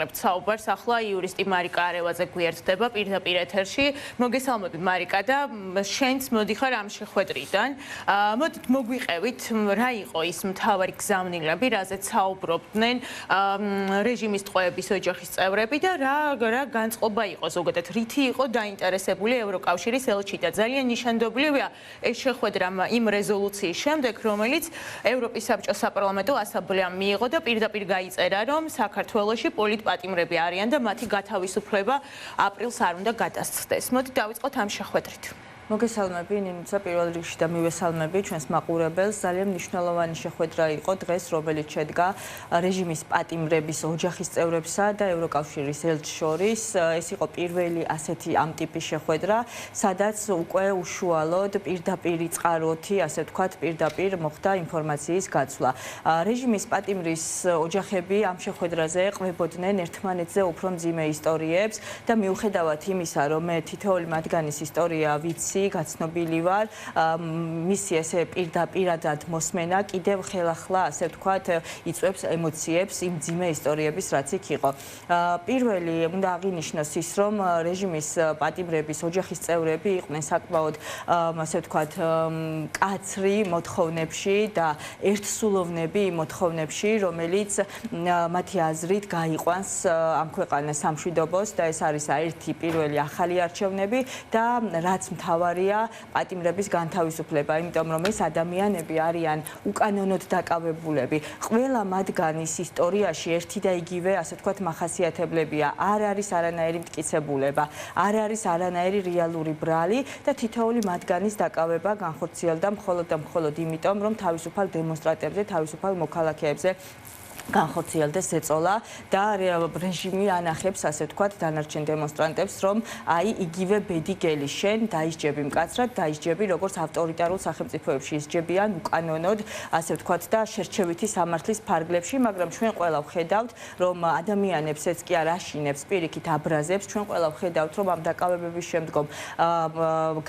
დავიწყებთ საუბარს. ახლა იურისტი მარიკა არევაძე გვერდდება პირდაპირ ეთერში. მოგესალმებით მარიკა და შენც მოდიხარ ამ შეხვედრიდან. მოდით მოგვიყევით რა იყო ის მთავარი გზავნილები, რაზეც საუბრობდნენ რეჟიმის ტყვეების ოჯახის წევრები და რა განწყობა იყო ზოგადად, რითი იყო დაინტერესებული ევროკავშირის ელჩი და ძალიან ნიშანდობლივია ეს შეხვედრა იმ რეზოლუციის შემდეგ, რომელიც ევროპის საბჭოს საპარლამენტო ასამბლეამ მიიღო და პირდაპირ გაიწერა, რომ საქართველოში პოლიტპატიმრები არიან და მათი გათავისუფლება აპრილს არ უნდა გადასცდეს. მოდით დავიწყოთ ამ შეხვედრით. მოგესალმები ნინუცა პირველ რიგში და მივესალმები ჩვენს მაყურებელს. ძალიან მნიშვნელოვანი შეხვედრა იყო დღეს, რომელიც შედგა რეჟიმის პატიმრების ოჯახის წევრებსა და ევროკავშირის ელჩს შორის. ეს იყო პირველი ასეთი ამ ტიპის შეხვედრა, სადაც უკვე უშუალოდ პირდაპირი წყაროთი, ასე ვთქვათ, პირდაპირ მოხდა ინფორმაციის გაცვლა. რეჟიმის პატიმრის ოჯახები ამ შეხვედრაზე ყვებოდნენ ერთმანეთზე უფრო მძიმე ისტორიებს და მიუხედავად იმისა, რომ მე თითოეული მათგანის ისტორია ვიცი, გაცნობილი ვარ, მისი ესე პირდაპირად მოსმენა კიდევ ხელახლა, ასე ვთქვათ, იწვევს ემოციებს იმ მძიმე ისტორიების, რაც იქ იყო. პირველი უნდა აღინიშნოს ის, რომ რეჟიმის პატიმრების ოჯახის წევრები იყვნენ საკმაოდ, ასე ვთქვათ, მკაცრი მოთხოვნებში და ერთსულოვნები იმ მოთხოვნებში, რომელიც მათი აზრით გაიყვანს ამ ქვეყანას სამშვიდობოს და ეს არის ერთი პირველი ახალი არჩევნები და რაც მთავარია პატიმრების განთავისუფლება, იმიტომ რომ ეს ადამიანები არიან უკანონოდ დაკავებულები. ყველა მათგანის ისტორიაში ერთი და იგივე, ასე ვთქვათ, მახასიათებლებია. არ არის არანაირი მტკიცებულება, არ არის არანაირი რეალური ბრალი და თითოეული მათგანის დაკავება განხორციელდა მხოლოდ და მხოლოდ იმიტომ, რომ თავისუფალ დემონსტრანტებზე, თავისუფალ მოქალაქეებზე განხორციელდეს ეწოლა და რეჟიმი ანახებს, ასე ვთქვათ, დანარჩენ დემონსტრანტებს, რომ აი იგივე ბედი გელი შენ დაისჯები მკაცრად, დაისჯები როგორც ავტორიტარულ სახელმწიფოებში ისჯებიან უკანონოდ, ასე ვთქვათ, და შერჩევითი სამართლის ფარგლებში, მაგრამ ჩვენ ყველა ვხედავთ, რომ ადამიანებს ეს კი არ აშინებს, პირიქით აბრაზებს, ჩვენ ყველა ვხედავთ, რომ ამ დაკავებების შემდგომ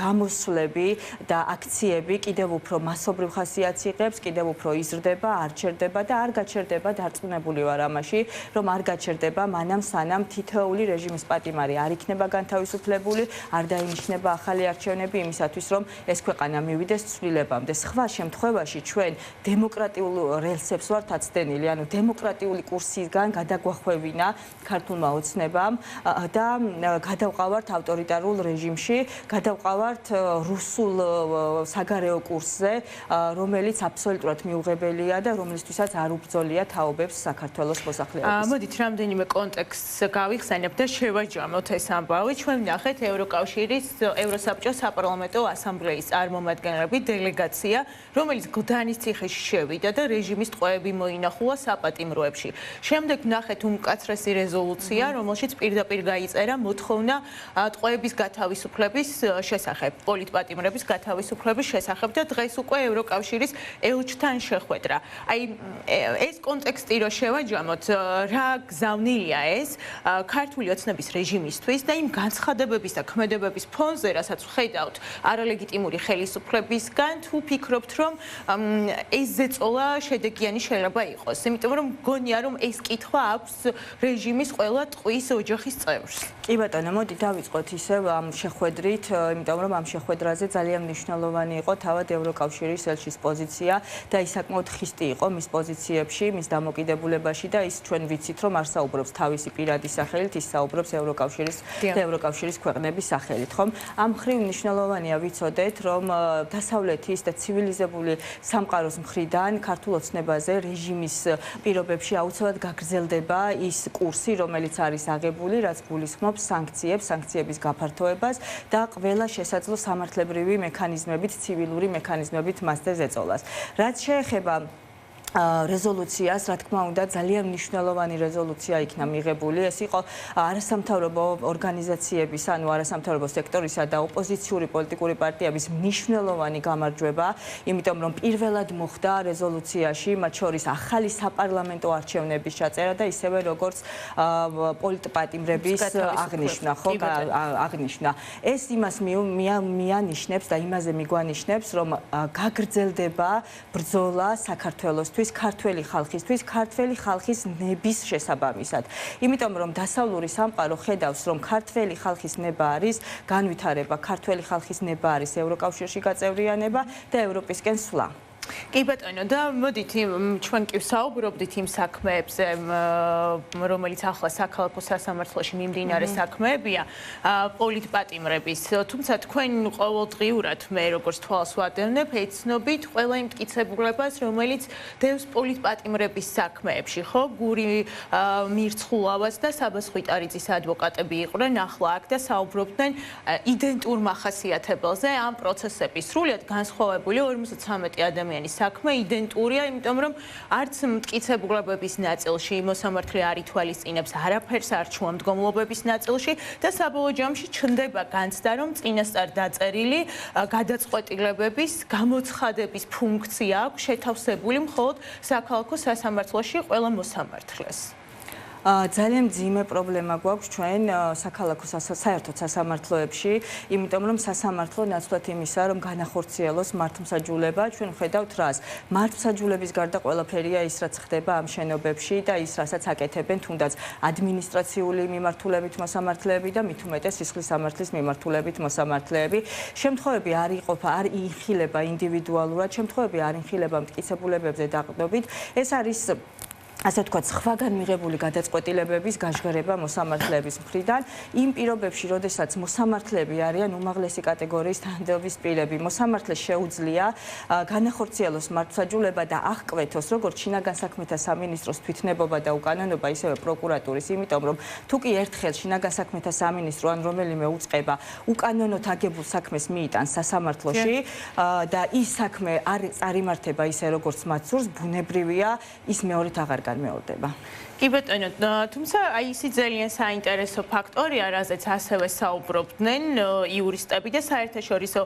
გამოსვლები და აქციები კიდევ უფრო მასობრივ ხასიათს იღებს, კიდევ უფრო იზრდება, არ ჩერდება და არ გაჩერდება. დარწმუნებული ვარ ამაში, რომ არ გაჩერდება მანამ სანამ თითოეული რეჟიმის პატიმარი არ იქნება განთავისუფლებული, არ დაინიშნება ახალი არჩევნები იმისათვის, რომ ეს ქვეყანა მივიდეს ცვლილებამდე. სხვა შემთხვევაში ჩვენ დემოკრატიულ რელსებს ვართ აცდენილი, ანუ დემოკრატიული კურსისგან გადაგვახვევინა ქართულმა ოცნებამ და გადავყავართ ავტორიტარულ რეჟიმში, გადავყავართ რუსულ საგარეო კურსზე, რომელიც აბსოლუტურად მიუღებელია და რომლისთვისაც არ უბრძოლია თაობებს საქართველოს მოსახლეობის. მოდით რამდენიმე კონტექსტს გავიხსენებ და შევაჯამოთ ეს ამბავი. ჩვენ ვნახეთ ევროკავშირის ევროსაბჭოს საპარლამენტო ასამბლეის წარმომადგენლები, დელეგაცია, რომელიც გდანის ციხეში შევიდა და რეჟიმის ტყვეები მოინახულა საპატიმროებში. შემდეგ ვნახეთ უმკაცრესი რეზოლუცია, რომელშიც პირდაპირ გაიწერა მოთხოვნა ტყვეების გათავისუფლების შესახებ, პოლიტპატიმრების გათავისუფლების შესახებ და დღეს უკვე ევროკავშირის ელჩთან შეხვედრა. აი ეს კონტექსტი რო შევაჯამოთ, რა გზავნილია ეს ქართული ოცნების რეჟიმისთვის და იმ განცხადებების და ქმედებების ფონზე, რასაც ვხედავთ არალეგიტიმური ხელისუფლებისგან, თუ ფიქრობთ, რომ ეს ზეწოლა შედეგიანი შეიძლება იყოს, იმიტომ რომ მგონია, რომ ეს კითხვა აქვს რეჟიმის ყველა ტყვის ოჯახის წევრს. კი ბატონო, მოდი დავიწყოთ ისევ ამ შეხვედრით, იმიტომ რომ ამ შეხვედრაზე ძალიან მნიშვნელოვანი იყო თავად ევროკავშირის ელჩის პოზიცია და ის საკმაოდ ხისტი იყო მის პოზიციებში, მის დამოკიდებულებაში და ის ჩვენ ვიცით, რომ არ საუბრობს თავისი პირადი სახელით, ის საუბრობს ევროკავშირის ქვეყნების სახელით, ხომ? ამ მხრივ მნიშვნელოვანია ვიცოდეთ, რომ დასავლეთის და ცივილიზებული სამყაროს მხრიდან ქართულ ოცნებაზე რეჟიმის პირობებში აუცილებლად გაგრძელდება ის კურსი, რომელიც არის აღებული, რაც გულისხმობს სანქციების გაფართოებას და ყველა შესაძლო სამართლებრივი მექანიზმებით, ცივილური მექანიზმებით მასზე ზეწოლას. რაც შეეხება რეზოლუციას, რა თქმა უნდა, ძალიან მნიშვნელოვანი რეზოლუცია იქნა მიღებული. ეს იყო არასამთავრობო ორგანიზაციების, ანუ არასამთავრობო სექტორისა და ოპოზიციური პოლიტიკური პარტიების მნიშვნელოვანი გამარჯვება, იმიტომ რომ პირველად მოხდა რეზოლუციაში, მათ შორის ახალი საპარლამენტო არჩევნების ჩაწერა და ისევე როგორც პოლიტპატიმრების აღნიშვნა, ხო, აღნიშნა. ეს იმას მიანიშნებს და იმაზე მიგვანიშნებს, რომ გაგრძელდება ბრძოლა საქართველოსთვის დღეს ქართველი ხალხისთვის, ქართველი ხალხის ნების შესაბამისად. იმიტომ რომ დასავლური სამყარო ხედავს, რომ ქართველი ხალხის ნება არის განვითარება, ქართველი ხალხის ნება არის ევროკავშირში გაწევრიანება და ევროპისკენ სვლა. კი ბატონო და მოდით ჩვენ კი ვსაუბრობდით იმ საქმეებზე, რომელიც ახლა საქალაქო სასამართლოში მიმდინარე საქმეებია, პოლიტპატიმრების. თუმცა თქვენ ყოველდღიურად მე როგორც თვალს ვადევნებ, ეცნობით ყველა იმ მტკიცებულებას, რომელიც დევს პოლიტპატიმრების საქმეებში, ხო? გური მირცხულავაც და საბას ხვიტარიძის ადვოკატები იყვნენ ახლა აქ და საუბრობდნენ იდენტურ მახასიათებელზე ამ პროცესების. სრულიად განსხვავებული 53 ადამიანის საქმე იდენტურია, იმიტომ რომ არც მტკიცებულებების ნაწილში მოსამართლე არ ითვალისწინებს არაფერს არჩევა მდგომლობების ნაწილში და საბოლოო ჯამში ჩნდება განცდა, რომ წინასწარ დაწერილი გადაწყვეტილებების გამოცხადების ფუნქცია აქვს შეთავსებული მხოლოდ საქალაქო სასამართლოში ყველა მოსამართლეს. ძალიან მძიმე პრობლემა გვაქვს ჩვენ საქალაქო საერთოდ სასამართლოებში, იმიტომ რომ სასამართლო ნაცვლად იმისა, რომ განახორციელოს მართლმსაჯულება, ჩვენ ხედავთ რას. მართლმსაჯულების გარდა ყველაფერია ის, რაც ხდება ამ შენობებში და ის, რასაც აკეთებენ თუნდაც ადმინისტრაციული მიმართულებით მოსამართლეები და მით უმეტეს სისხლის სამართლის მიმართულებით მოსამართლეები. შემთხვევები არ იყოფა, არ იხილება ინდივიდუალურად, შემთხვევები არ იხილება მტკიცებულებებზე დაყრდნობით. ეს არის ასე ვთქვათ, სხვაგან მიღებული გადაწყვეტილებების გაჟღერება მოსამართლეების მხრიდან იმ პირობებში, როდესაც მოსამართლეები არიან უმაღლესი კატეგორიის თანამდებობის პირები. მოსამართლეს შეუძლია განახორციელოს მართლმსაჯულება და აღკვეთოს როგორც შინაგან საქმეთა სამინისტროს თვითნებობა და უკანონობა, ისევე პროკურატურის, იმიტომ რომ თუ კი ერთხელ შინაგან საქმეთა სამინისტრო ან რომელიმე უწყება უკანონოდ აგებულ საქმეს მიიტანს სასამართლოში და ის საქმე არ წარიმართება ისე როგორც მათ სურს, ბუნებრივია ის მეორედ აღარ განმეორდება. კი ბატონო, თუმცა აი ისი ძალიან საინტერესო ფაქტორია, რაზეც ასევე საუბრობდნენ იურისტები და საერთაშორისო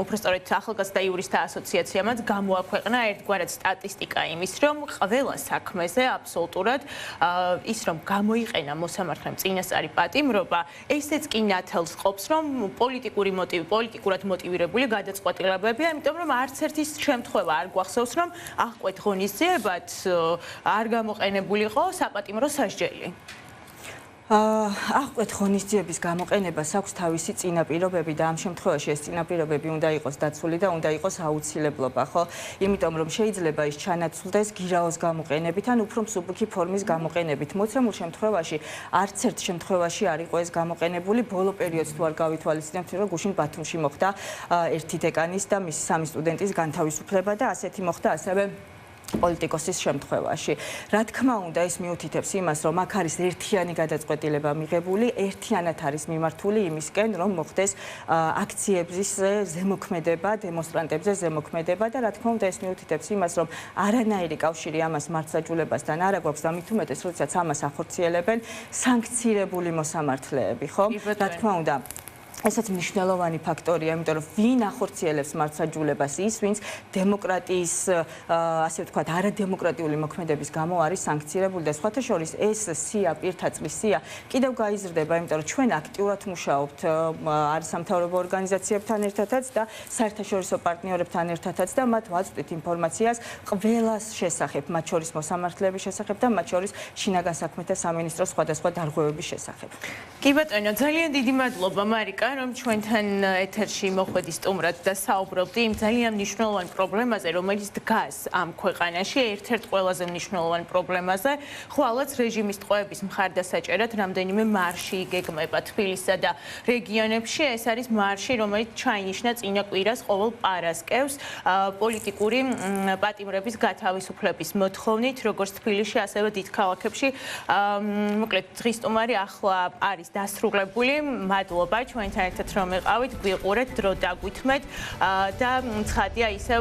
უпростоრეთ ახალგაზრდა იურისტთა ასოციაციამაც გამოაქვეყნა ერთგვარად სტატისტიკა იმის, რომ ყველა საქმეზე აბსოლუტურად ის რომ გამოიყენა მოსამართლემ წინასწარი პატიმრობა, ესეც კი ნათელს ყოფს, რომ პოლიტიკურად მოტივირებული გადაწყვეტილებებია, იმიტომ რომ არც ერთის შემთხვევა არ გვახსოვს, რომ აღკვეთ ღონისძიებად არ გამოყენებულიყო საპატიმრო სასჯელი. აღკვეთ ღონისძიების გამოყენებას აქვს თავისი წინაპირობები და ამ შემთხვევაში ეს წინაპირობები უნდა იყოს დაცული და უნდა იყოს აუცილებლობა, ხო? იმიტომ რომ შეიძლება ის ჩანაცვლდეს გირაოს გამოყენებით ან უფრო მსუბუქი ფორმის გამოყენებით. მოცემულ შემთხვევაში არც ერთ შემთხვევაში არ იყო ეს გამოყენებული. ბოლო პერიოდს თუ არ გავითვალისწინებთ, რომ გუშინ ბათუმში მოხდა ერთი დეკანის და მისი 3 სტუდენტის განთავისუფლება და ასეთი მოხდა ასევე პოლიტიკოსის შემთხვევაში. რა თქმა უნდა, ეს მიუთითებს იმას, რომ აქ არის ერთიანი გადაწყვეტილება მიღებული, ერთიანად არის მიმართული იმისკენ, რომ მოხდეს აქციების ზემოქმედება, დემონსტრანტებზე ზემოქმედება და რა თქმა უნდა, ეს მიუთითებს იმას, რომ არანაირი კავშირი ამას მართლმსაჯულებასთან არ აქვს და მით უმეტეს, როდესაც ამას ახორციელებენ სანქცირებული მოსამართლეები, ხო? რა თქმა უნდა, ესაც მნიშვნელოვანი ფაქტორია, იმიტომ რომ ვინ ახორციელებს მართლმსაჯულებას, ის ვინც დემოკრატიის, ასე ვთქვათ, არადემოკრატიული მოქმედების გამო არის სანქცირებული და სხვათა შორის ეს სია, პირთაწლის სია კიდევ გაიზრდება, იმიტომ რომ ჩვენ აქტიურად მუშაობთ არასამთავრობო ორგანიზაციებთან ერთადაც და საერთაშორისო პარტნიორებთან ერთადაც და მათ ვაწვდით ინფორმაციას ყველას შესახებ, მათ შორის მოსამართლეების შესახებ და მათ შორის შინაგან საქმეთა სამინისტროს სხვადასხვა დარღვევების შესახებ. კი ბატონო, ძალიან დიდი მადლობა მარიკა, რომ ჩვენთან ეთერში მოხვედი სტუმრად და საუბრობდი იმ ძალიან მნიშვნელოვან პრობლემაზე, რომელიც დგას ამ ქვეყანაში, ერთ-ერთ ყველაზე მნიშვნელოვან პრობლემაზე, ხვალაც რეჟიმის ტყვეების მხარდასაჭერად რამდენიმე მარში იგეგმება თბილისსა და რეგიონებში. ეს არის მარში, რომელიც ჩაინიშნა წინა კვირას ყოველ პარასკევს პოლიტიკური პატიმრების გათავისუფლების მოთხოვნით, როგორც თბილისში, ასევე დიდ ქალაქებში. მოკლედ, დღის სტუმარი ახლა არის დასრულებული. მადლობა ჩვენთან ერთად რომ იყავით, გვიყურეთ, დრო დაგვითმეთ და ცხადია ისევ